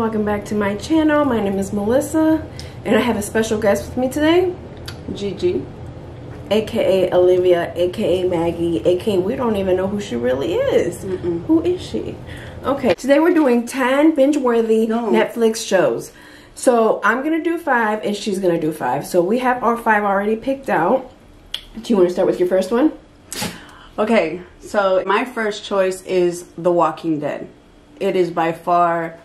welcome back to my channel. My name is Melissa and I have a special guest with me today, Gigi, aka Olivia, aka Maggie, aka we don't even know who she really is. Who is she? Okay, today we're doing 10 binge-worthy Netflix shows. So I'm gonna do 5 and she's gonna do 5. So we have our 5 already picked out. Do you want to start with your first one? Okay, so my first choice is The Walking Dead. It is by far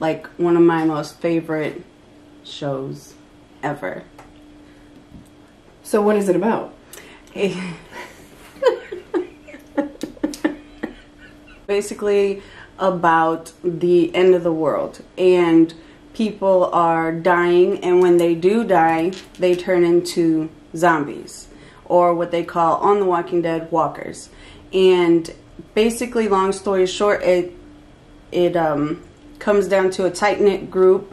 like one of my most favorite shows ever. So what is it about? Basically about the end of the world, and people are dying, and when they do die, they turn into zombies, or what they call on The Walking Dead walkers. And basically, long story short, it comes down to a tight-knit group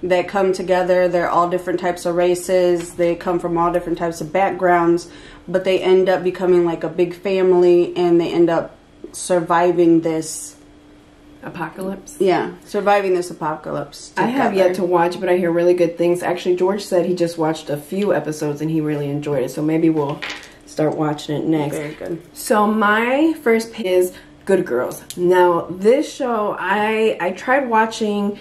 that come together. They're all different types of races. They come from all different types of backgrounds, but they end up becoming like a big family, and they end up surviving this apocalypse. Yeah, surviving this apocalypse together. I have yet to watch, but I hear really good things. Actually, George said he just watched a few episodes and he really enjoyed it, so maybe we'll start watching it next. Very good. So my first pick is Good Girls. Now this show I tried watching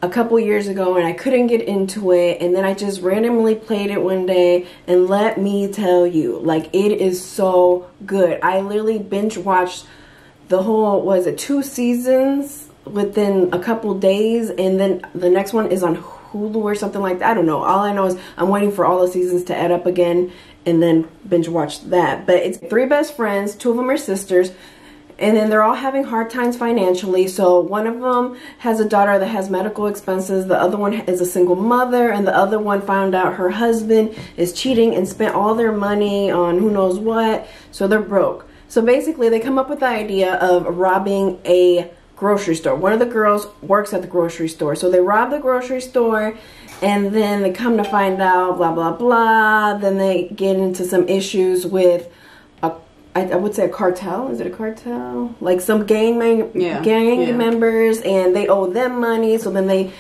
a couple years ago and I couldn't get into it, and then I just randomly played it one day, and let me tell you, like, it is so good. I literally binge watched the whole, was it 2 seasons within a couple days, and then the next one is on Hulu or something like that. I don't know. All I know is I'm waiting for all the seasons to add up again and then binge watch that. But it's 3 best friends, 2 of them are sisters, and then they're all having hard times financially. So one of them has a daughter that has medical expenses, the other one is a single mother, and the other one found out her husband is cheating and spent all their money on who knows what, so they're broke. So basically they come up with the idea of robbing a grocery store. One of the girls works at the grocery store, so they rob the grocery store, and then they come to find out blah blah blah. Then they get into some issues with I would say a cartel. Is it a cartel? Like some gang members, and they owe them money, so then they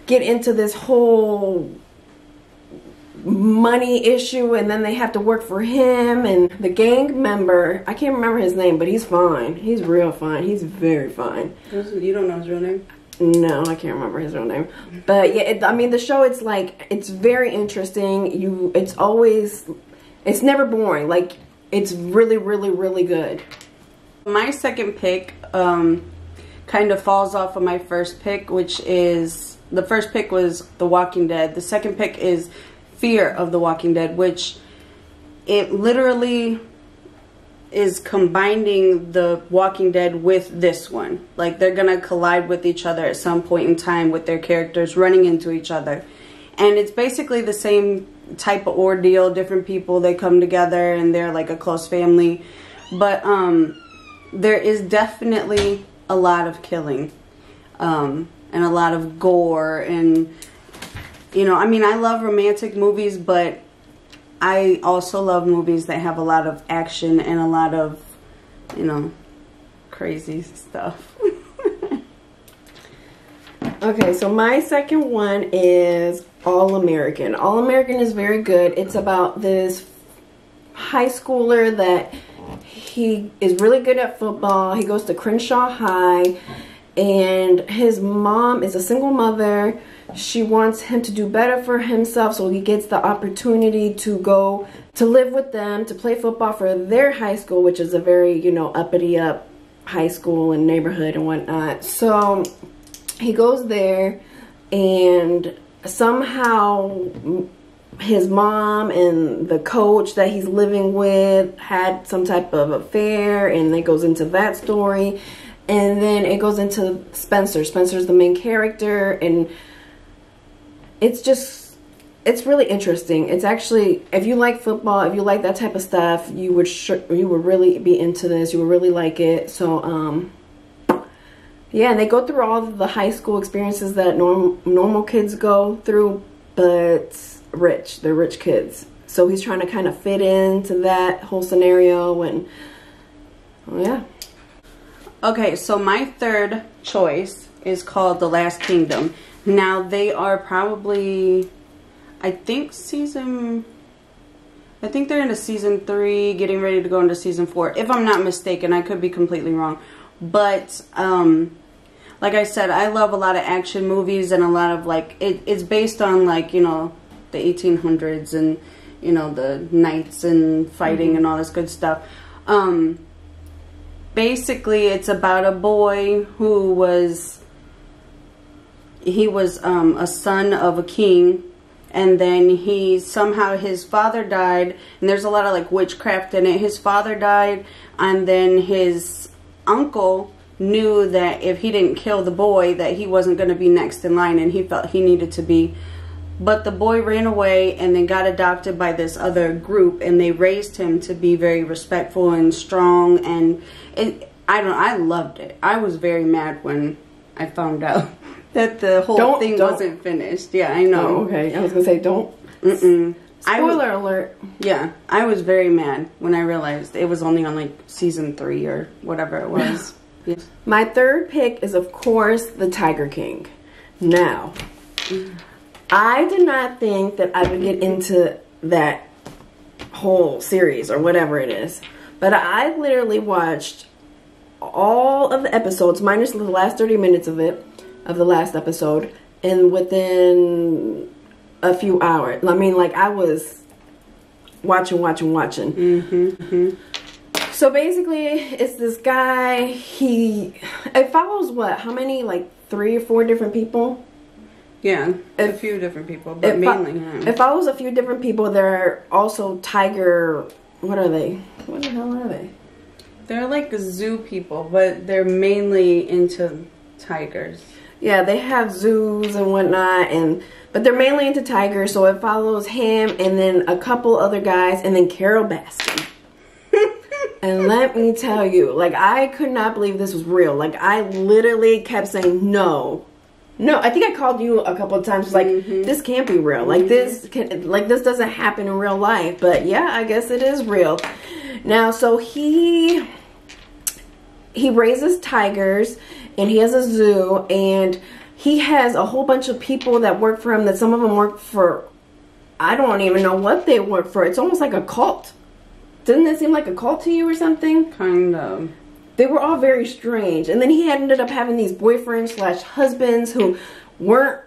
get into this whole money issue, and then they have to work for him. And the gang member, I can't remember his name, but he's fine. He's real fine. He's very fine. You don't know his real name? No, I can't remember his real name. But yeah, I mean, the show, it's like, it's very interesting. It's never boring. Like, it's really, really, really good. My second pick kind of falls off of my first pick, which is, the first pick was The Walking Dead. The second pick is Fear of the Walking Dead, which it literally is combining The Walking Dead with this one. Like, they're gonna collide with each other at some point in time, with their characters running into each other. And it's basically the same type of ordeal. Different people, they come together and they're like a close family. But there is definitely a lot of killing and a lot of gore, and you know, I mean, I love romantic movies, but I also love movies that have a lot of action and a lot of, you know, crazy stuff. Okay, so my second one is All American. All American is very good. It's about this high schooler that he is really good at football. He goes to Crenshaw High, and his mom is a single mother. She wants him to do better for himself, so he gets the opportunity to go to live with them, to play football for their high school, which is a very, you know, uppity up high school and neighborhood and whatnot. So he goes there, and somehow his mom and the coach that he's living with had some type of affair, and it goes into that story. And then it goes into Spencer. Spencer's the main character, and it's really interesting. It's actually, if you like football, if you like that type of stuff, you would really be into this. You would really like it. So yeah, and they go through all of the high school experiences that normal kids go through, but rich. They're rich kids. So he's trying to kind of fit into that whole scenario, and yeah. Okay, so my third choice is called The Last Kingdom. Now they are probably, I think they're into season 3, getting ready to go into season 4. If I'm not mistaken, I could be completely wrong. But like I said, I love a lot of action movies and a lot of like it's based on like, you know, the 1800s and, you know, the knights and fighting and all this good stuff. Basically, it's about a boy who was a son of a king, and then somehow his father died, and there's a lot of like witchcraft in it. His father died, and then his uncle knew that if he didn't kill the boy, that he wasn't going to be next in line, and he felt he needed to be. But the boy ran away and then got adopted by this other group, and they raised him to be very respectful and strong, and I loved it. I was very mad when I found out that the whole thing wasn't finished. Yeah, I know. Oh, okay, I was gonna say don't. Spoiler alert. Yeah, I was very mad when I realized it was only on like season 3 or whatever it was. Yes. My third pick is, of course, The Tiger King. Now, I did not think that I would get into that whole series or whatever it is, but I literally watched all of the episodes minus the last 30 minutes of the last episode, and within a few hours. I mean, like, I was watching. So basically, it's this guy. It follows what? How many? Like 3 or 4 different people. Yeah, a few different people, but mainly him. It follows a few different people. They're also tiger. What are they? What the hell are they? They're like zoo people, but they're mainly into tigers. Yeah, they have zoos and whatnot, but they're mainly into tigers. So it follows him and then a couple other guys, and then Carol Baskin. And let me tell you, like, I could not believe this was real. Like, I literally kept saying no. I think I called you a couple of times, like, this can't be real. Like, this doesn't happen in real life. But yeah, I guess it is real. Now, so he raises tigers, and he has a zoo, and he has a whole bunch of people that work for him, that some of them work for, I don't even know what they work for. It's almost like a cult. Doesn't it seem like a cult to you or something? Kind of. They were all very strange. And then he ended up having these boyfriends/husbands who weren't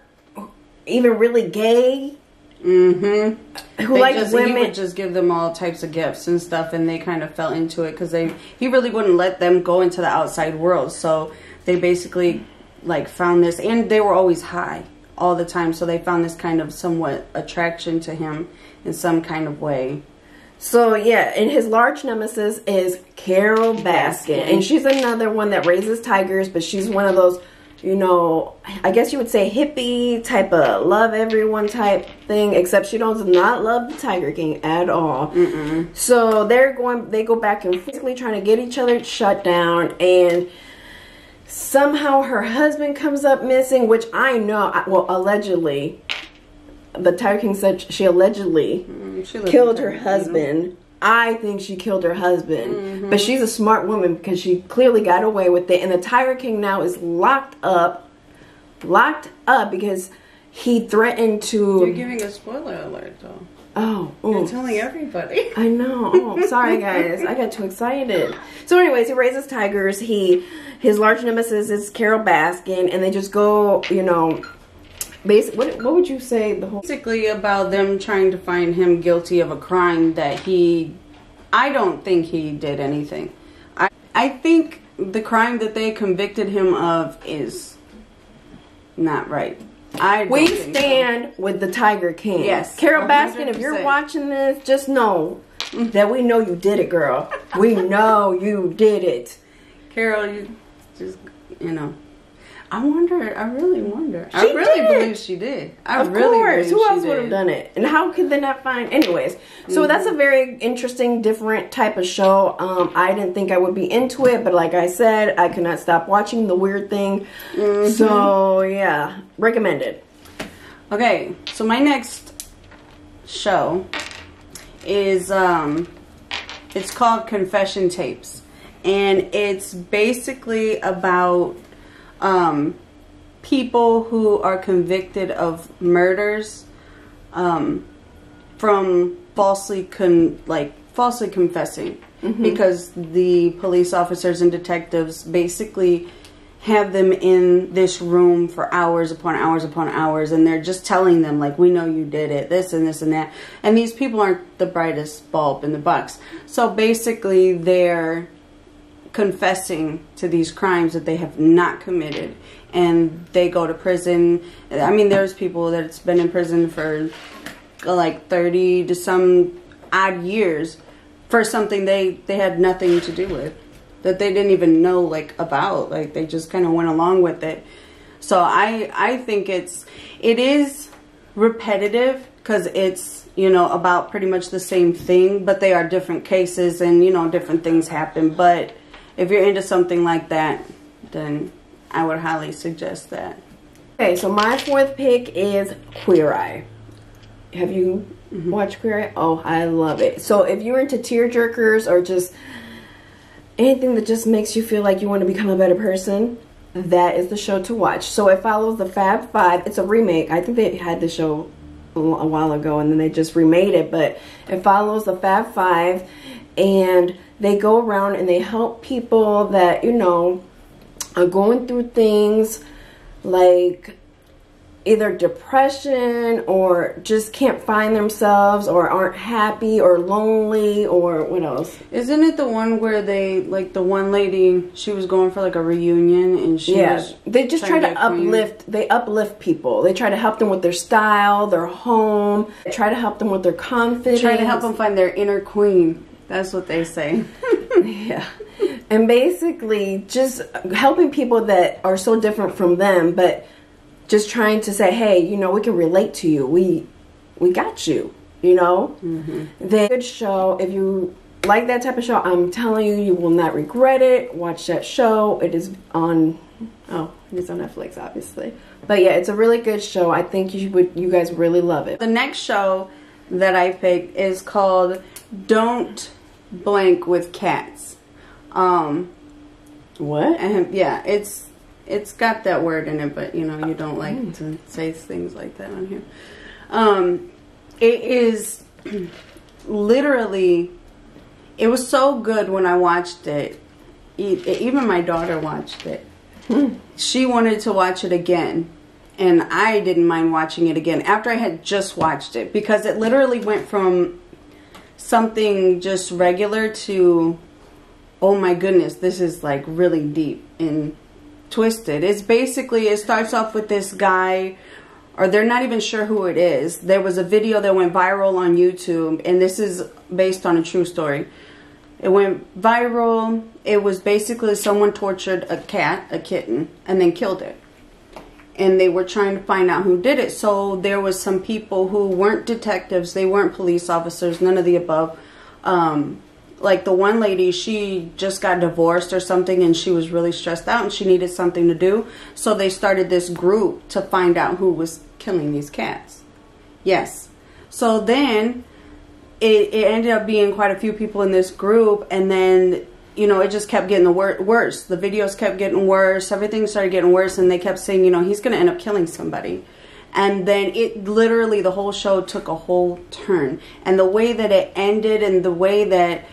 even really gay. Who liked women. He would just give them all types of gifts and stuff, and they kind of fell into it because he really wouldn't let them go into the outside world. So they basically like found this, and they were always high all the time. So they found this kind of somewhat attraction to him in some kind of way. So yeah, and his large nemesis is Carol Baskin, and she's another one that raises tigers, but she's one of those, you know, I guess you would say hippie type of love everyone type thing, except she does not love the Tiger King at all. So they go back and physically trying to get each other shut down, and somehow her husband comes up missing, which I know, well, allegedly. The Tiger King said she allegedly killed her husband. I think she killed her husband. But she's a smart woman because she clearly got away with it. And the Tiger King now is locked up because he threatened to... You're giving a spoiler alert, though. Oh. You're telling everybody. I know. Oh, sorry, guys. I got too excited. So anyways, he raises tigers. His large nemesis is Carol Baskin. And they just go, you know... What would you say the whole... Basically about them trying to find him guilty of a crime that I don't think he did anything. I think the crime that they convicted him of is not right. We stand with the Tiger King. Yes. Carol Baskin, if you're watching this, just know that we know you did it, girl. We know you did it. Carol, you just, you know... I really wonder. I really believe she did. Of course. Who else would have done it? And how could they not find... Anyways, so that's a very interesting, different type of show. I didn't think I would be into it, but like I said, I could not stop watching the weird thing. So, yeah. Recommended. Okay, so my next show is... it's called Confession Tapes. And it's basically about... people who are convicted of murders from falsely confessing, because the police officers and detectives basically have them in this room for hours upon hours upon hours, and they're just telling them, like, we know you did it, this and this and that. And these people aren't the brightest bulb in the box. So basically they're confessing to these crimes that they have not committed, and they go to prison. I mean, there's people that's been in prison for like 30 to some odd years for something they had nothing to do with, that they didn't even know like about, like they just kind of went along with it. So I think it is repetitive, because it's, you know, about pretty much the same thing, but they are different cases, and, you know, different things happen. But if you're into something like that, then I would highly suggest that. Okay, so my fourth pick is Queer Eye. Have you watched Queer Eye? Oh, I love it. So if you're into tearjerkers or just anything that just makes you feel like you want to become a better person, that is the show to watch. So it follows the Fab Five. It's a remake. I think they had the show a while ago and then they just remade it, but it follows the Fab Five, and they go around and they help people that, you know, are going through things like either depression or just can't find themselves or aren't happy or lonely, or what else? Isn't it the one where they, like, the one lady, she was going for like a reunion, and she was they just try to uplift people. They try to help them with their style, their home, they try to help them with their confidence, try to help them find their inner queen. That's what they say. Yeah. And basically just helping people that are so different from them, but just trying to say, hey, you know, we can relate to you. We got you, you know? The good show. If you like that type of show, I'm telling you, you will not regret it. Watch that show. It is on, it's on Netflix, obviously. But yeah, it's a really good show. I think you guys really love it. The next show that I picked is called Don't Blank with Cats. What? And yeah, it's got that word in it, but you know, you don't like to say things like that on here. It is literally, it was so good when I watched it. Even my daughter watched it. She wanted to watch it again, and I didn't mind watching it again after I had just watched it, because it literally went from something just regular to, oh my goodness, this is like really deep and twisted. It's basically, it starts off with this guy, or they're not even sure who it is. There was a video that went viral on YouTube, and this is based on a true story. It went viral. It was basically someone tortured a kitten, and then killed it. And they were trying to find out who did it. So there was some people who weren't detectives, they weren't police officers, none of the above. Like the one lady, she just got divorced or something, and she was really stressed out and she needed something to do. So they started this group to find out who was killing these cats. Yes. So then it ended up being quite a few people in this group, and then, you know, it just kept getting worse. The videos kept getting worse. Everything started getting worse, and they kept saying, you know, he's going to end up killing somebody. And then it literally, the whole show took a whole turn. And the way that it ended, and the way that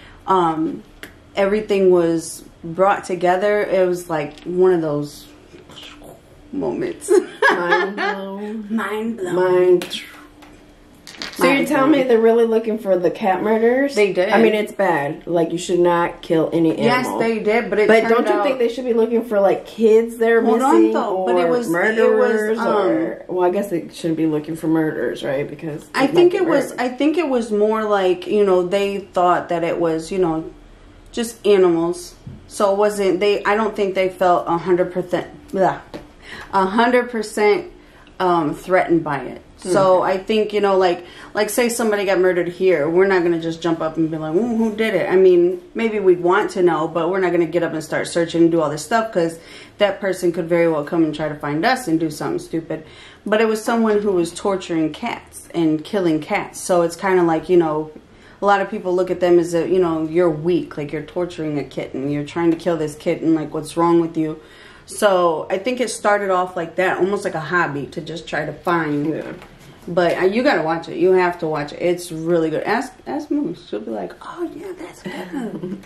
everything was brought together, it was like one of those moments. Mind blown. Mind blown. So you're telling me they're really looking for the cat murders? They did. I mean, it's bad. Like, you should not kill any animal. Yes, they did, but don't you think they should be looking for like kids that are missing, or but it was murderers? Or, well, I guess they shouldn't be looking for murders, right? Because I think it was more like, you know, they thought that it was, you know, just animals. So it wasn't. I don't think they felt 100%. 100% threatened by it. So I think, you know, like say somebody got murdered here, we're not going to just jump up and be like, ooh, who did it? I mean, maybe we'd want to know, but we're not going to get up and start searching and do all this stuff, because that person could very well come and try to find us and do something stupid. But it was someone who was torturing cats and killing cats. So it's kind of like, you know, a lot of people look at them as, you know, you're weak, like you're torturing a kitten, you're trying to kill this kitten, like what's wrong with you? So I think it started off like that, almost like a hobby to just try to find. Yeah. But you gotta watch it. You have to watch it. It's really good. Ask Moose. She'll be like, oh yeah, that's good.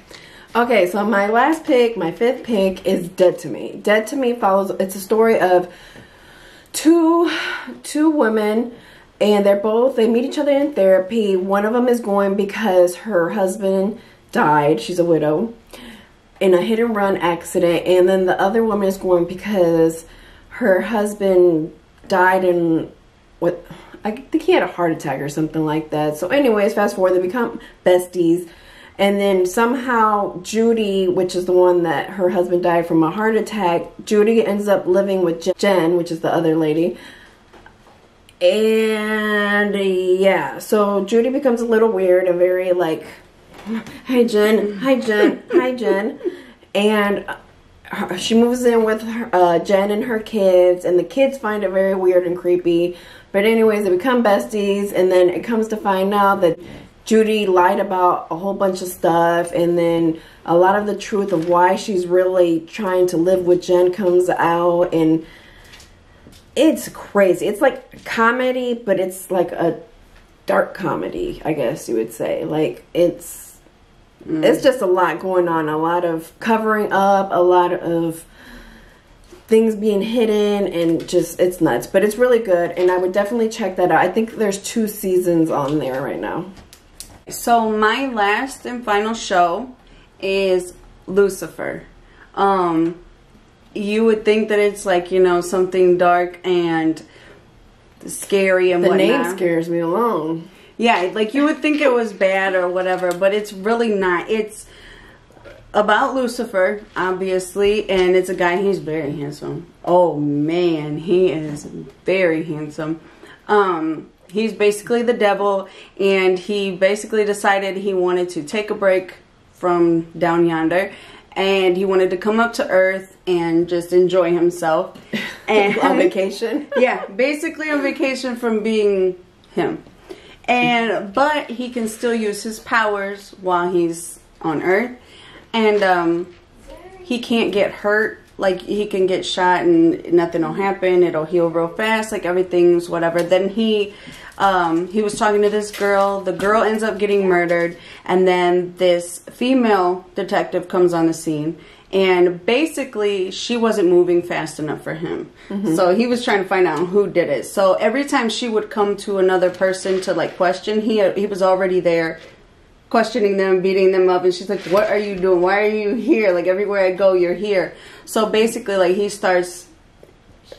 Okay, so my last pick, my fifth pick, is Dead to Me. Dead to Me follows, it's a story of two women, and they meet each other in therapy. One of them is going because her husband died. She's a widow in a hit and run accident. And then the other woman is going because her husband died in I think he had a heart attack or something like that. So anyways, fast forward, they become besties. And then somehow Judy, which is the one that her husband died from a heart attack, Judy ends up living with Jen, which is the other lady. And yeah, so Judy becomes a little weird and very like, hi Jen, hi Jen, hi Jen. And she moves in with Jen and her kids, and the kids find it very weird and creepy. But anyways, they become besties, and then it comes to find out that Judy lied about a whole bunch of stuff, and then a lot of the truth of why she's really trying to live with Jen comes out, and it's crazy. It's like comedy, but it's like a dark comedy, I guess you would say. Like it's just a lot going on, a lot of covering up, a lot of things being hidden, and just it's nuts. But it's really good, and I would definitely check that out. I think there's 2 seasons on there right now. So my last and final show is Lucifer. You would think that it's like, you know, something dark and scary and whatnot. The name scares me alone. Yeah, like you would think it was bad or whatever, but it's really not. It's about Lucifer, obviously, and it's a guy. He's very handsome. Oh man, he is very handsome. He's basically the devil, and he basically decided he wanted to take a break from down yonder, and he wanted to come up to Earth and just enjoy himself. And on vacation. Yeah, basically on vacation from being him. But he can still use his powers while he's on Earth, and he can't get hurt. Like, he can get shot and nothing will happen. It'll heal real fast. Like, everything's whatever. Then he was talking to this girl. The girl ends up getting murdered. And then this female detective comes on the scene. And basically, she wasn't moving fast enough for him. Mm-hmm. So he was trying to find out who did it. So every time she would come to another person to, like, question, he was already there, questioning them, beating them up, and she's like, what are you doing? Why are you here? Like, everywhere I go, you're here. So basically, like, he starts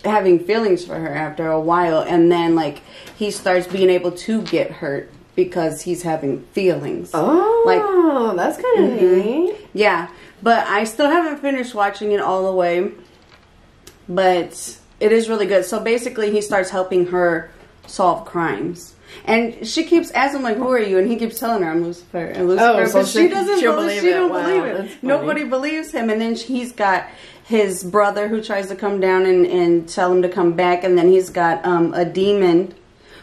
having feelings for her after a while, and then, like, he starts being able to get hurt because he's having feelings. Oh, like, that's kind of neat. Yeah, but I still haven't finished watching it all the way, but it is really good. So basically, he starts helping her solve crimes. And she keeps asking, like, who are you? And he keeps telling her, I'm Lucifer. And Lucifer, so but she doesn't believe it. Don't wow, believe it. Nobody believes him. And then he's got his brother who tries to come down and tell him to come back. And then he's got a demon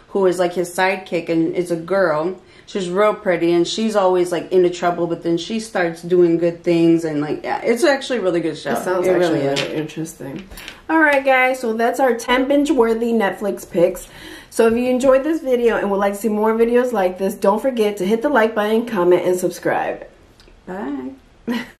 who is like his sidekick, and it's a girl. She's real pretty, and she's always like into trouble, but then she starts doing good things, and like, yeah, it's actually a really good show. It sounds actually really interesting. Alright guys, so that's our 10 binge-worthy Netflix picks. So if you enjoyed this video and would like to see more videos like this, don't forget to hit the like button, comment, and subscribe. Bye.